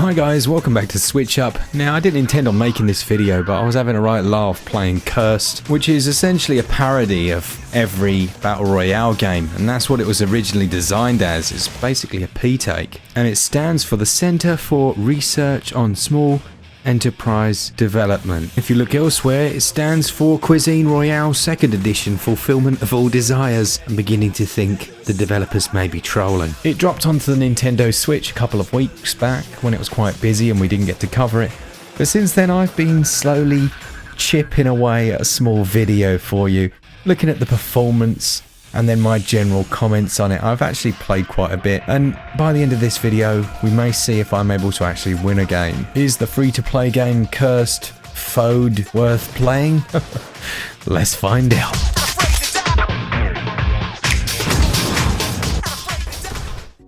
Hi guys, welcome back to SwitchUp. Now I didn't intend on making this video, but I was having a right laugh playing CRSED, which is essentially a parody of every Battle Royale game, and that's what it was originally designed as. It's basically a P-take, and it stands for the Center for Research on Small Enterprise Development. If you look elsewhere, it stands for Cuisine Royale 2nd Edition, Fulfillment of All Desires. I'm beginning to think the developers may be trolling. It dropped onto the Nintendo Switch a couple of weeks back when it was quite busy and we didn't get to cover it. But since then I've been slowly chipping away at a small video for you, looking at the performance and then my general comments on it. I've actually played quite a bit, and by the end of this video we may see if I'm able to actually win a game. Is the free-to-play game CRSED FOD worth playing? Let's find out.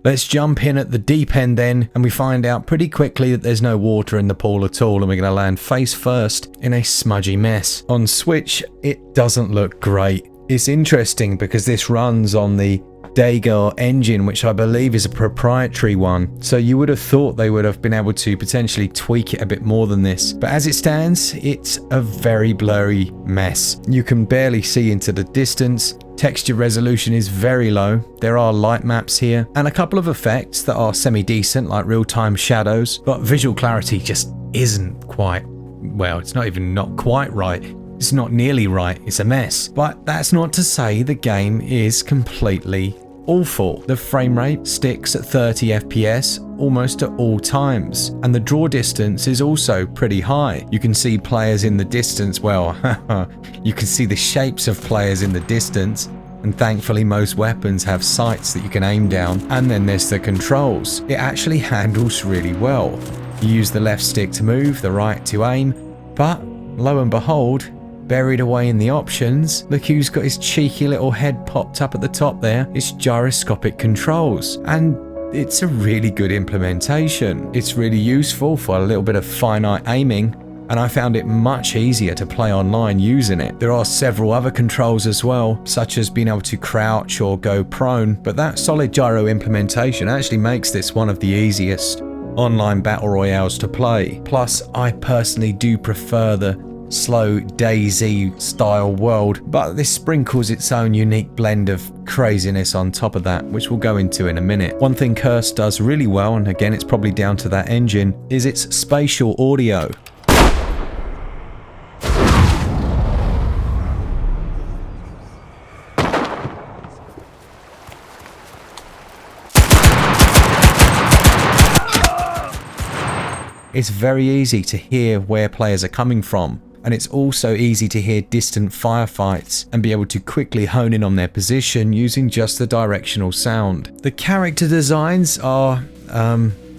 Let's jump in at the deep end then, and we find out pretty quickly that there's no water in the pool at all, and we're going to land face first in a smudgy mess. On Switch, it doesn't look great. It's interesting because this runs on the Dagger engine, which I believe is a proprietary one, so you would have thought they would have been able to potentially tweak it a bit more than this. But as it stands, it's a very blurry mess. You can barely see into the distance. Texture resolution is very low. There are light maps here and a couple of effects that are semi-decent, like real-time shadows, but visual clarity just isn't quite, well, it's not quite right. It's not nearly right, it's a mess. But that's not to say the game is completely awful. The frame rate sticks at 30 FPS almost at all times, and the draw distance is also pretty high. You can see players in the distance, well, you can see the shapes of players in the distance, and thankfully most weapons have sights that you can aim down, and then there's the controls. It actually handles really well. You use the left stick to move, the right to aim, but lo and behold, buried away in the options, look who's got his cheeky little head popped up at the top there. It's gyroscopic controls, and it's a really good implementation. It's really useful for a little bit of finite aiming, and I found it much easier to play online using it. There are several other controls as well, such as being able to crouch or go prone, but that solid gyro implementation actually makes this one of the easiest online battle royales to play. Plus, I personally do prefer the slow DayZ style world, but this sprinkles its own unique blend of craziness on top of that, which we'll go into in a minute. One thing CRSED does really well, and again it's probably down to that engine, is its spatial audio. It's very easy to hear where players are coming from, and it's also easy to hear distant firefights and be able to quickly hone in on their position using just the directional sound. The character designs are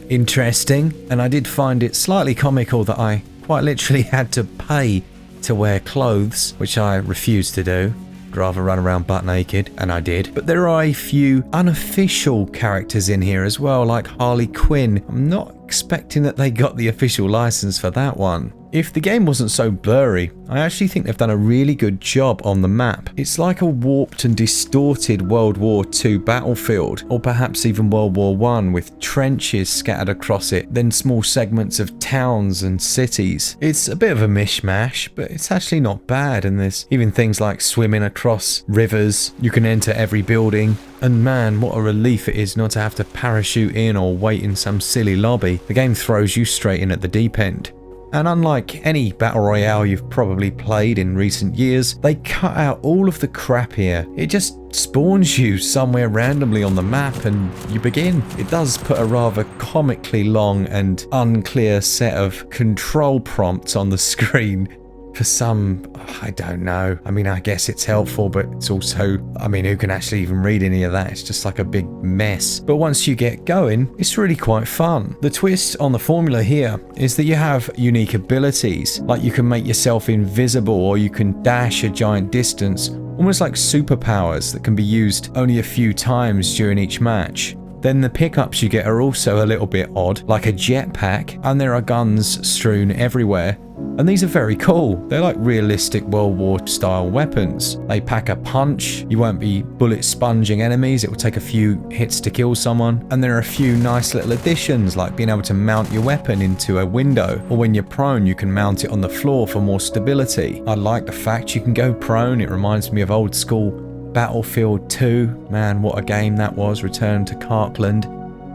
interesting, and I did find it slightly comical that I quite literally had to pay to wear clothes, which I refused to do. I'd rather run around butt naked, and I did. But there are a few unofficial characters in here as well, like Harley Quinn. I'm not expecting that they got the official license for that one. If the game wasn't so blurry, I actually think they've done a really good job on the map. It's like a warped and distorted World War II battlefield, or perhaps even World War I, with trenches scattered across it, then small segments of towns and cities. It's a bit of a mishmash, but it's actually not bad, and there's even things like swimming across rivers. You can enter every building, and man, what a relief it is not to have to parachute in or wait in some silly lobby. The game throws you straight in at the deep end. And unlike any battle royale you've probably played in recent years, they cut out all of the crap here. It just spawns you somewhere randomly on the map and you begin. It does put a rather comically long and unclear set of control prompts on the screen. For some, I don't know. I mean, I guess it's helpful, but it's also, I mean, who can actually even read any of that? It's just like a big mess. But once you get going, it's really quite fun. The twist on the formula here is that you have unique abilities, like you can make yourself invisible or you can dash a giant distance, almost like superpowers that can be used only a few times during each match. Then the pickups you get are also a little bit odd, like a jetpack, and there are guns strewn everywhere. And these are very cool. They're like realistic World War style weapons. They pack a punch. You won't be bullet sponging enemies. It will take a few hits to kill someone. And there are a few nice little additions, like being able to mount your weapon into a window, or when you're prone, you can mount it on the floor for more stability. I like the fact you can go prone. It reminds me of old school Battlefield 2. Man, what a game that was. Return to Kirkland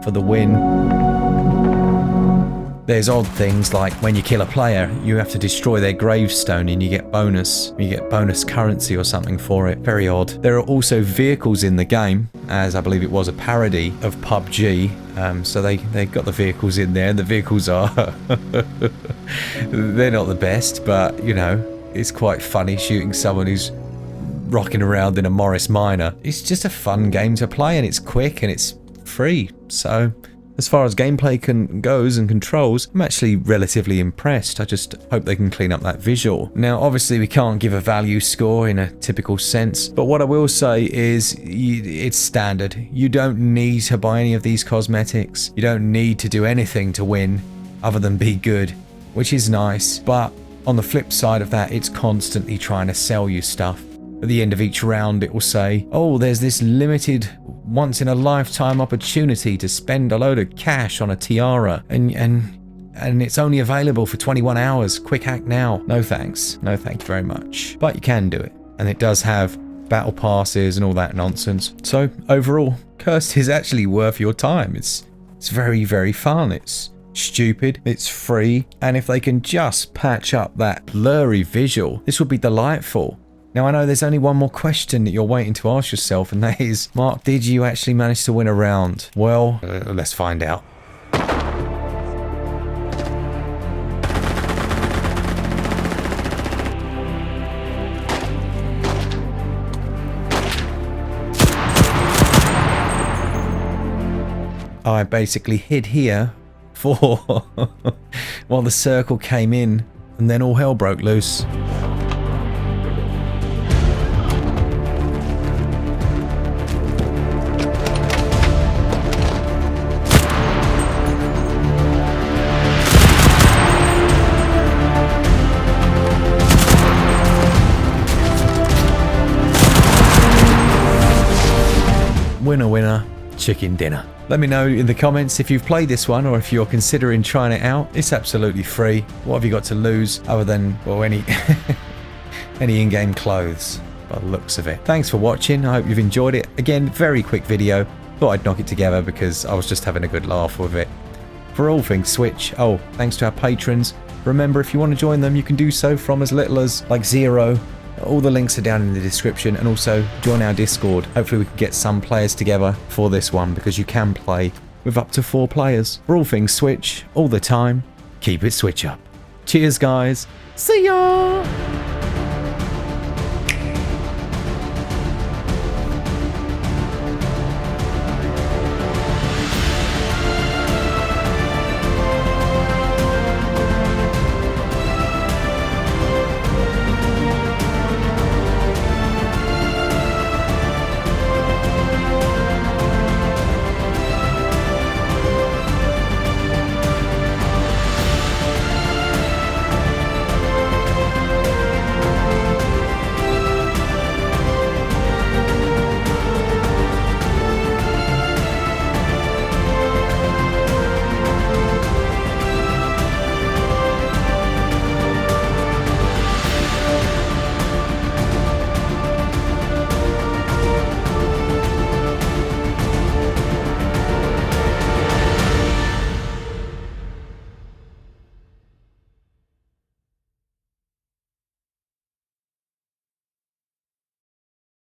for the win. There's odd things like when you kill a player, you have to destroy their gravestone and you get bonus currency or something for it. Very odd. There are also vehicles in the game, as I believe it was a parody of PUBG. So they got the vehicles in there. The vehicles are they're not the best, but you know, it's quite funny shooting someone who's rocking around in a Morris Minor. It's just a fun game to play, and it's quick and it's free. So as far as gameplay goes and controls, I'm actually relatively impressed. I just hope they can clean up that visual. Now, obviously, we can't give a value score in a typical sense, but what I will say is it's standard. You don't need to buy any of these cosmetics. You don't need to do anything to win other than be good, which is nice. But on the flip side of that, it's constantly trying to sell you stuff. At the end of each round, it will say, oh, there's this limited once-in-a-lifetime opportunity to spend a load of cash on a tiara, and it's only available for 21 hours. Quick act now. No thanks. No thank you very much. But you can do it. And it does have battle passes and all that nonsense. So overall, Cursed is actually worth your time. It's very, very fun. It's stupid, it's free, and if they can just patch up that blurry visual, this would be delightful. Now, I know there's only one more question that you're waiting to ask yourself, and that is, Mark, did you actually manage to win a round? Well, let's find out. I basically hid here for while the circle came in, and then all hell broke loose. Winner, winner, chicken dinner. Let me know in the comments if you've played this one or if you're considering trying it out. It's absolutely free. What have you got to lose other than, well, any in-game clothes by the looks of it. Thanks for watching. I hope you've enjoyed it. Again, very quick video. Thought I'd knock it together because I was just having a good laugh with it. For all things Switch, oh, thanks to our patrons. Remember, if you want to join them, you can do so from as little as like $0. All the links are down in the description, and also join our Discord. Hopefully we can get some players together for this one, because you can play with up to 4 players. For all things Switch, all the time, keep it Switch up. Cheers guys, see ya!